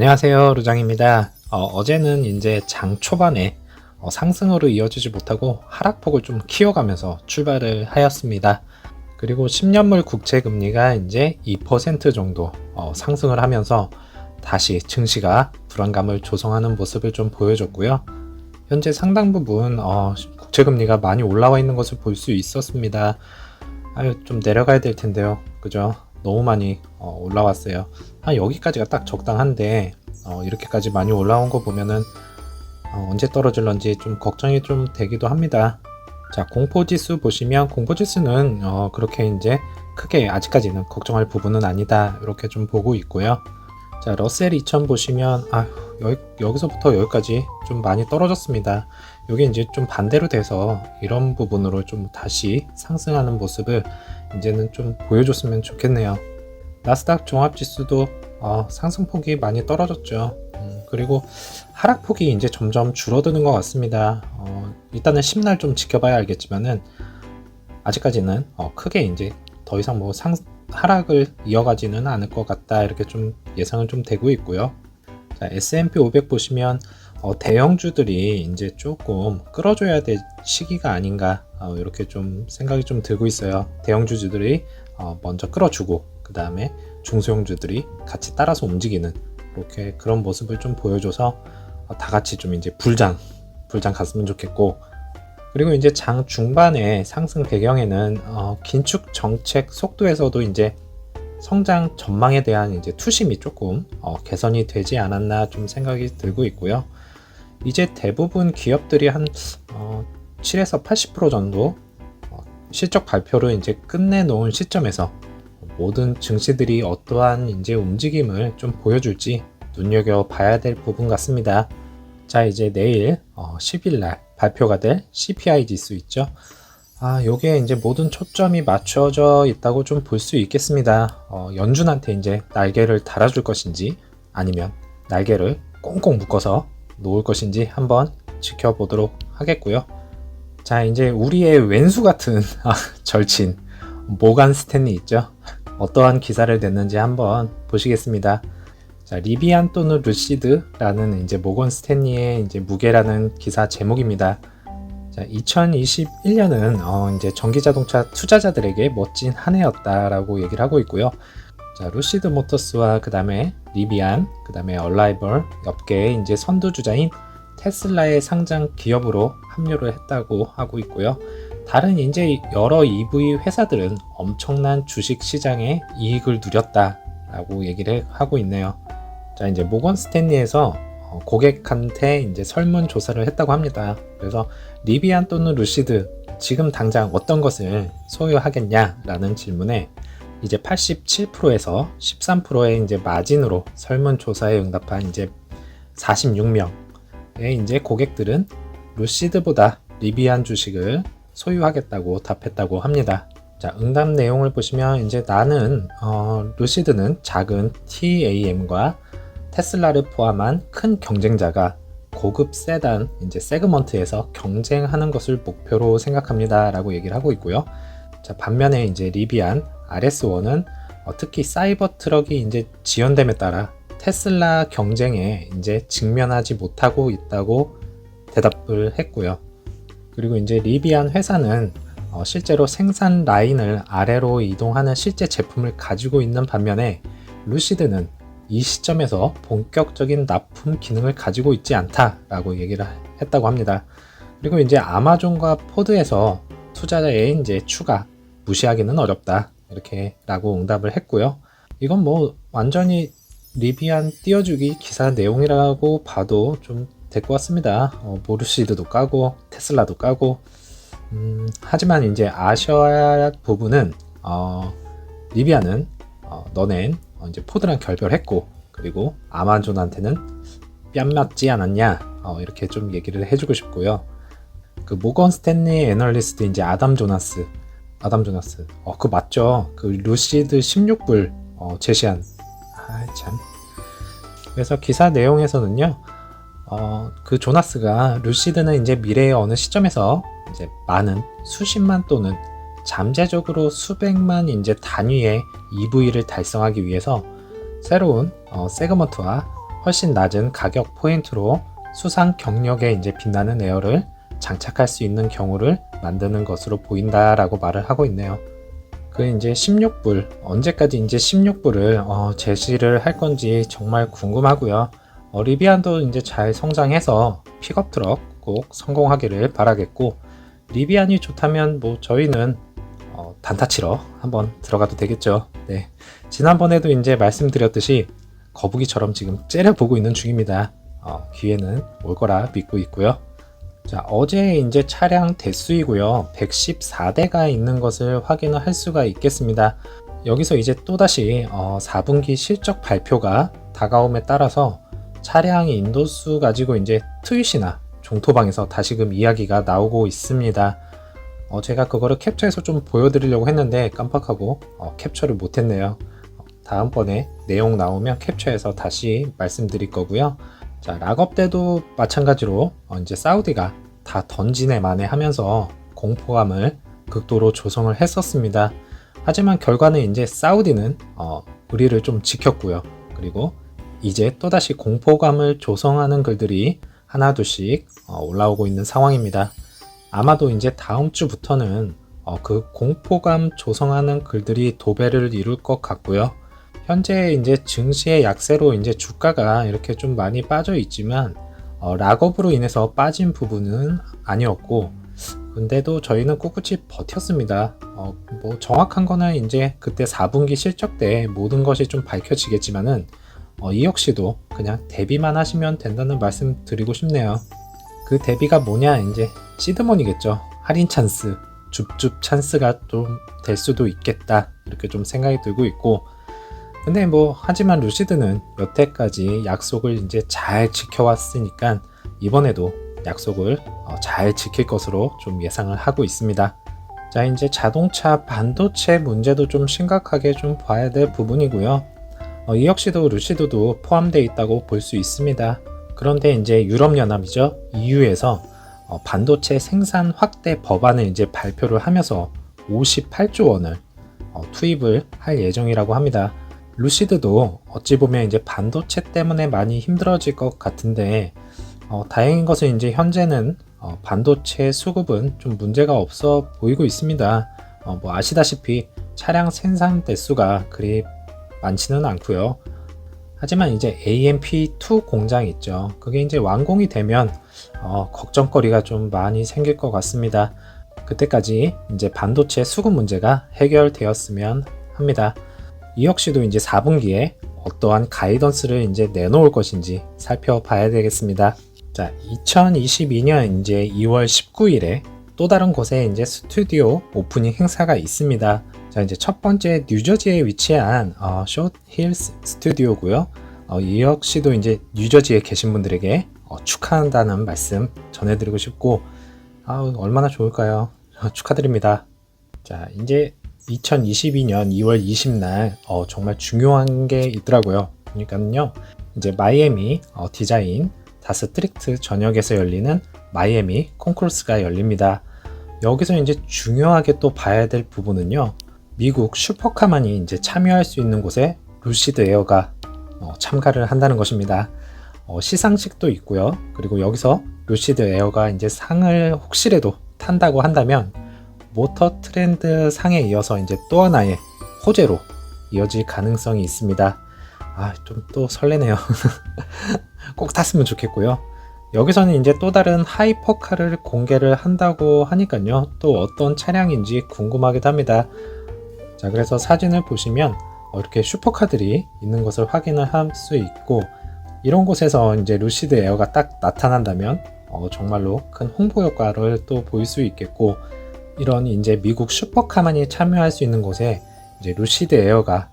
안녕하세요, 루장입니다. 어제는 이제 장 초반에 상승으로 이어지지 못하고 하락폭을 좀 키워가면서 출발을 하였습니다. 그리고 10년물 국채 금리가 이제 2% 정도 상승을 하면서 다시 증시가 불안감을 조성하는 모습을 좀 보여줬고요. 현재 상당 부분 국채 금리가 많이 올라와 있는 것을 볼 수 있었습니다. 좀 내려가야 될 텐데요. 그죠? 너무 많이 올라왔어요. 여기까지가 딱 적당한데 이렇게까지 많이 올라온 거 보면은 언제 떨어질런지 좀 걱정이 좀 되기도 합니다. 자, 공포지수 보시면 공포지수는 그렇게 이제 크게 아직까지는 걱정할 부분은 아니다, 이렇게 좀 보고 있고요. 자, 러셀 2000 보시면 여기서부터 여기까지 좀 많이 떨어졌습니다. 이게 이제 좀 반대로 돼서 이런 부분으로 좀 다시 상승하는 모습을 이제는 좀 보여줬으면 좋겠네요. 나스닥 종합지수도 상승폭이 많이 떨어졌죠. 그리고 하락폭이 이제 점점 줄어드는 것 같습니다. 일단은 10날 좀 지켜봐야 알겠지만은 아직까지는 크게 이제 더 이상 뭐 하락을 이어가지는 않을 것 같다, 이렇게 좀 예상은 좀 되고 있고요. 자, S&P 500 보시면 대형주들이 이제 조금 끌어줘야 될 시기가 아닌가, 이렇게 좀 생각이 좀 들고 있어요. 대형주들이 먼저 끌어주고 그 다음에 중소형주들이 같이 따라서 움직이는 이렇게 그런 모습을 좀 보여줘서 다 같이 좀 이제 불장 갔으면 좋겠고, 그리고 이제 장 중반의 상승 배경에는 긴축 정책 속도에서도 이제 성장 전망에 대한 이제 투심이 조금 개선이 되지 않았나 좀 생각이 들고 있고요. 이제 대부분 기업들이 한 7에서 80% 정도 실적 발표를 이제 끝내놓은 시점에서 모든 증시들이 어떠한 이제 움직임을 좀 보여줄지 눈여겨봐야 될 부분 같습니다. 자, 이제 내일 10일 날 발표가 될 CPI 지수 있죠. 요게 이제 모든 초점이 맞춰져 있다고 좀 볼 수 있겠습니다. 연준한테 이제 날개를 달아줄 것인지 아니면 날개를 꽁꽁 묶어서 놓을 것인지 한번 지켜보도록 하겠고요. 자, 이제 우리의 왼수 같은 절친 모간 스탠리 있죠. 어떠한 기사를 냈는지 한번 보시겠습니다. 자, 리비안 또는 루시드라는 이제 모건 스탠리의 이제 무게라는 기사 제목입니다. 자, 2021년은 이제 전기자동차 투자자들에게 멋진 한 해였다라고 얘기를 하고 있고요. 자, 루시드 모터스와 그 다음에 리비안, 그 다음에 얼라이벌 업계의 이제 선두주자인 테슬라의 상장 기업으로 합류를 했다고 하고 있고요. 다른 이제 여러 EV 회사들은 엄청난 주식 시장의 이익을 누렸다라고 얘기를 하고 있네요. 자, 이제 모건 스탠리에서 고객한테 이제 설문 조사를 했다고 합니다. 그래서 리비안 또는 루시드 지금 당장 어떤 것을 소유하겠냐라는 질문에 이제 87%에서 13%의 이제 마진으로 설문 조사에 응답한 이제 46명의 이제 고객들은 루시드보다 리비안 주식을 소유하겠다고 답했다고 합니다. 자, 응답 내용을 보시면 이제 나는 루시드는 작은 TAM과 테슬라를 포함한 큰 경쟁자가 고급 세단 이제 세그먼트에서 경쟁하는 것을 목표로 생각합니다 라고 얘기를 하고 있고요. 자, 반면에 이제 리비안 RS1은 특히 사이버 트럭이 이제 지연됨에 따라 테슬라 경쟁에 이제 직면하지 못하고 있다고 대답을 했고요. 그리고 이제 리비안 회사는 실제로 생산 라인을 아래로 이동하는 실제 제품을 가지고 있는 반면에 루시드는 이 시점에서 본격적인 납품 기능을 가지고 있지 않다라고 얘기를 했다고 합니다. 그리고 이제 아마존과 포드에서 투자자의 이제 추가 무시하기는 어렵다, 이렇게 라고 응답을 했고요. 이건 뭐 완전히 리비안 띄워주기 기사 내용이라고 봐도 좀 될 것 같습니다. 모르시드도 까고 테슬라도 까고 하지만 이제 아셔야 할 부분은 리비안은 너넨 이제 포드랑 결별했고, 그리고 아마존한테는 뺨 맞지 않았냐, 이렇게 좀 얘기를 해주고 싶고요. 그 모건 스탠리 애널리스트 이제 아담 조나스 그거 맞죠? 그 루시드 16불 제시한 참. 그래서 기사 내용에서는요, 그 조나스가 루시드는 이제 미래의 어느 시점에서 이제 많은 수십만 또는 잠재적으로 수백만 이제 단위의 EV를 달성하기 위해서 새로운 세그먼트와 훨씬 낮은 가격 포인트로 수상 경력에 이제 빛나는 에어를 장착할 수 있는 경우를 만드는 것으로 보인다라고 말을 하고 있네요. 그 이제 16불, 언제까지 이제 16불을 제시를 할 건지 정말 궁금하고요. 리비안도 이제 잘 성장해서 픽업 트럭 꼭 성공하기를 바라겠고, 리비안이 좋다면 뭐 저희는 단타 치러 한번 들어가도 되겠죠. 네. 지난번에도 이제 말씀드렸듯이 거북이처럼 지금 째려보고 있는 중입니다. 기회는 올 거라 믿고 있고요. 자, 어제 이제 차량 대수이고요. 114대가 있는 것을 확인을 할 수가 있겠습니다. 여기서 이제 또다시 4분기 실적 발표가 다가옴에 따라서 차량 인도수 가지고 이제 트윗이나 종토방에서 다시금 이야기가 나오고 있습니다. 제가 그거를 캡처해서 좀 보여드리려고 했는데 깜빡하고 캡처를 못했네요. 다음번에 내용 나오면 캡처해서 다시 말씀드릴 거고요. 자, 락업 때도 마찬가지로 이제 사우디가 다 던지네 마네 하면서 공포감을 극도로 조성을 했었습니다. 하지만 결과는 이제 사우디는 우리를 좀 지켰고요. 그리고 이제 또다시 공포감을 조성하는 글들이 하나둘씩 올라오고 있는 상황입니다. 아마도 이제 다음 주부터는 그 공포감 조성하는 글들이 도배를 이룰 것 같고요. 현재 이제 증시의 약세로 이제 주가가 이렇게 좀 많이 빠져 있지만 락업으로 인해서 빠진 부분은 아니었고, 근데도 저희는 꿋꿋이 버텼습니다. 뭐 정확한 거는 이제 그때 4분기 실적 때 모든 것이 좀 밝혀지겠지만은 이 역시도 그냥 대비만 하시면 된다는 말씀 드리고 싶네요. 그 대비가 뭐냐, 이제 시드머니겠죠. 할인 찬스, 줍줍 찬스가 좀 될 수도 있겠다, 이렇게 좀 생각이 들고 있고, 근데 뭐 하지만 루시드는 여태까지 약속을 이제 잘 지켜왔으니까 이번에도 약속을 잘 지킬 것으로 좀 예상을 하고 있습니다. 자, 이제 자동차 반도체 문제도 좀 심각하게 좀 봐야 될 부분이고요. 이 역시도 루시드도 포함되어 있다고 볼 수 있습니다. 그런데 이제 유럽연합이죠. EU에서 반도체 생산 확대 법안을 이제 발표를 하면서 58조 원을 투입을 할 예정이라고 합니다. 루시드도 어찌 보면 이제 반도체 때문에 많이 힘들어질 것 같은데, 다행인 것은 이제 현재는 반도체 수급은 좀 문제가 없어 보이고 있습니다. 뭐 아시다시피 차량 생산 대수가 그리 많지는 않고요. 하지만 이제 AMP2 공장이 있죠. 그게 이제 완공이 되면 걱정거리가 좀 많이 생길 것 같습니다. 그때까지 이제 반도체 수급 문제가 해결되었으면 합니다. 이 역시도 이제 4분기에 어떠한 가이던스를 이제 내놓을 것인지 살펴봐야 되겠습니다. 자, 2022년 이제 2월 19일에 또 다른 곳에 이제 스튜디오 오프닝 행사가 있습니다. 자, 이제 첫 번째 뉴저지에 위치한 숏힐스 스튜디오고요. 이 역시도 이제 뉴저지에 계신 분들에게 축하한다는 말씀 전해드리고 싶고, 얼마나 좋을까요? 축하드립니다. 자, 이제 2022년 2월 20날 정말 중요한 게 있더라고요. 그러니까요, 이제 마이애미 디자인 다스트릭트 전역에서 열리는 마이애미 콘쿠르스가 열립니다. 여기서 이제 중요하게 또 봐야 될 부분은요, 미국 슈퍼카만이 이제 참여할 수 있는 곳에 루시드 에어가 참가를 한다는 것입니다. 시상식도 있고요. 그리고 여기서 루시드 에어가 이제 상을 혹시라도 탄다고 한다면 모터 트렌드 상에 이어서 이제 또 하나의 호재로 이어질 가능성이 있습니다. 좀 또 설레네요. 꼭 탔으면 좋겠고요. 여기서는 이제 또 다른 하이퍼카를 공개를 한다고 하니까요, 또 어떤 차량인지 궁금하기도 합니다. 자, 그래서 사진을 보시면 이렇게 슈퍼카들이 있는 것을 확인을 할 수 있고, 이런 곳에서 이제 루시드 에어가 딱 나타난다면 정말로 큰 홍보 효과를 또 보일 수 있겠고, 이런 이제 미국 슈퍼카만이 참여할 수 있는 곳에 이제 루시드 에어가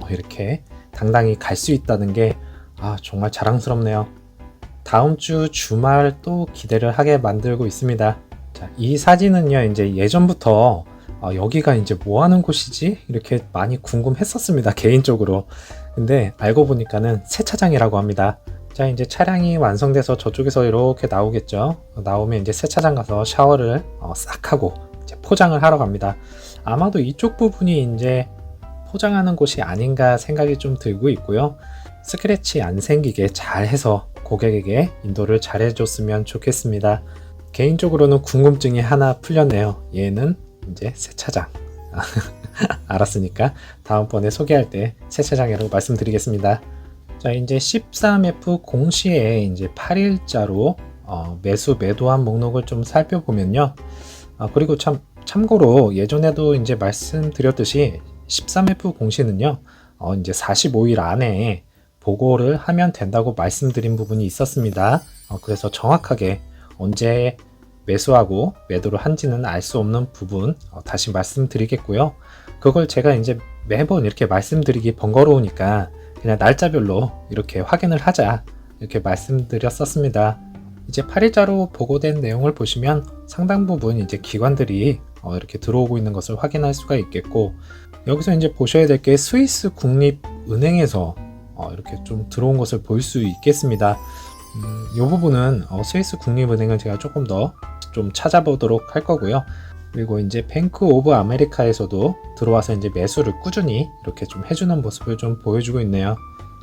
이렇게 당당히 갈 수 있다는 게 정말 자랑스럽네요. 다음 주 주말 또 기대를 하게 만들고 있습니다. 자, 이 사진은요, 이제 예전부터 여기가 이제 뭐 하는 곳이지? 이렇게 많이 궁금했었습니다, 개인적으로. 근데 알고 보니까는 세차장이라고 합니다. 자, 이제 차량이 완성돼서 저쪽에서 이렇게 나오겠죠. 나오면 이제 세차장 가서 샤워를 싹 하고 이제 포장을 하러 갑니다. 아마도 이쪽 부분이 이제 포장하는 곳이 아닌가 생각이 좀 들고 있고요. 스크래치 안 생기게 잘 해서 고객에게 인도를 잘 해줬으면 좋겠습니다. 개인적으로는 궁금증이 하나 풀렸네요. 얘는 이제 세차장. 알았으니까 다음번에 소개할 때 세차장이라고 말씀드리겠습니다. 자, 이제 13F 공시에 이제 8일자로 매수 매도한 목록을 좀 살펴보면요. 그리고 참고로 예전에도 이제 말씀드렸듯이 13F 공시는요, 이제 45일 안에 보고를 하면 된다고 말씀드린 부분이 있었습니다. 그래서 정확하게 언제 매수하고 매도를 한지는 알 수 없는 부분 다시 말씀드리겠고요. 그걸 제가 이제 매번 이렇게 말씀드리기 번거로우니까 그냥 날짜별로 이렇게 확인을 하자 이렇게 말씀드렸었습니다. 이제 8일자로 보고된 내용을 보시면 상당 부분 이제 기관들이 이렇게 들어오고 있는 것을 확인할 수가 있겠고, 여기서 이제 보셔야 될 게 스위스 국립은행에서 이렇게 좀 들어온 것을 볼 수 있겠습니다. 이 부분은 스위스 국립은행을 제가 조금 더 좀 찾아보도록 할 거고요. 그리고 이제 뱅크 오브 아메리카에서도 들어와서 이제 매수를 꾸준히 이렇게 좀 해주는 모습을 좀 보여주고 있네요.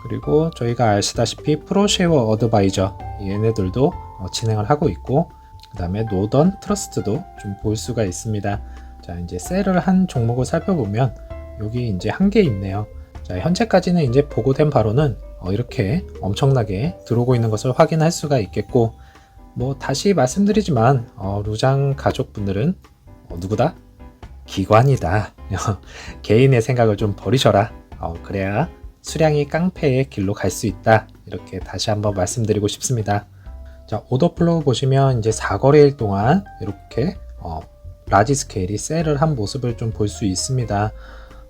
그리고 저희가 아시다시피 프로쉐어 어드바이저 얘네들도 진행을 하고 있고, 그 다음에 노던 트러스트도 좀 볼 수가 있습니다. 자, 이제 셀을 한 종목을 살펴보면 여기 이제 한 개 있네요. 자, 현재까지는 이제 보고된 바로는 이렇게 엄청나게 들어오고 있는 것을 확인할 수가 있겠고, 뭐 다시 말씀드리지만 루장 가족분들은 누구다? 기관이다. 개인의 생각을 좀 버리셔라. 그래야 수량이 깡패의 길로 갈 수 있다. 이렇게 다시 한번 말씀드리고 싶습니다. 자, 오더 플로우 보시면 이제 4거래일 동안 이렇게 라지 스케일이 셀을 한 모습을 좀 볼 수 있습니다.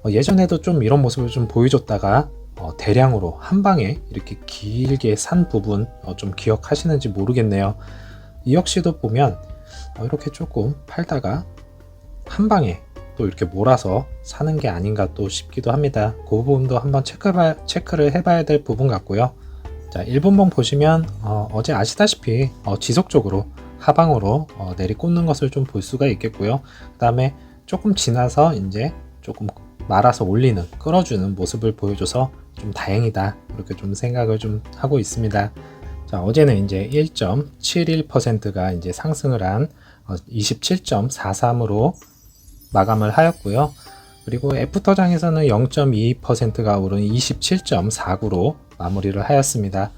예전에도 좀 이런 모습을 좀 보여줬다가 대량으로 한 방에 이렇게 길게 산 부분 좀 기억하시는지 모르겠네요. 이 역시도 보면 이렇게 조금 팔다가 한 방에 또 이렇게 몰아서 사는 게 아닌가 또 싶기도 합니다. 그 부분도 한번 체크를 해봐야 될 부분 같고요. 자, 1분봉 보시면 어제 아시다시피 지속적으로 하방으로 내리꽂는 것을 좀 볼 수가 있겠고요. 그 다음에 조금 지나서 이제 조금 말아서 올리는, 끌어주는 모습을 보여줘서 좀 다행이다 이렇게 좀 생각을 좀 하고 있습니다. 자, 어제는 이제 1.71%가 이제 상승을 한 27.43으로 마감을 하였고요. 그리고 애프터장에서는 0.22%가 오른 27.49로 마무리를 하였습니다.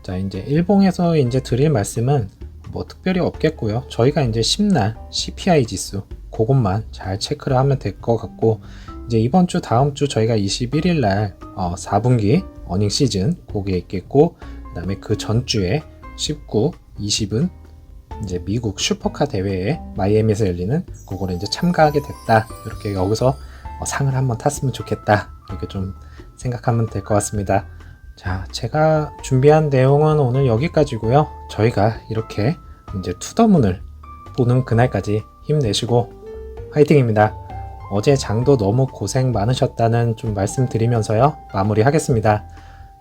자, 이제 일봉에서 이제 드릴 말씀은 뭐 특별히 없겠고요. 저희가 이제 10날 CPI 지수 그것만 잘 체크를 하면 될 것 같고, 이제 이번 주 다음 주 저희가 21일 날 4분기 어닝 시즌 그게 있겠고, 그 다음에 그 전주에 19, 20은 이제 미국 슈퍼카 대회에 마이애미에서 열리는 그거를 이제 참가하게 됐다. 이렇게 여기서 상을 한번 탔으면 좋겠다. 이렇게 좀 생각하면 될 것 같습니다. 자, 제가 준비한 내용은 오늘 여기까지고요. 저희가 이렇게 이제 투더문을 보는 그날까지 힘내시고 화이팅입니다. 어제 장도 너무 고생 많으셨다는 좀 말씀드리면서요. 마무리하겠습니다.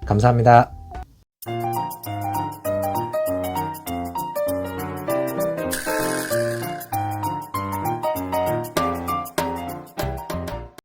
감사합니다.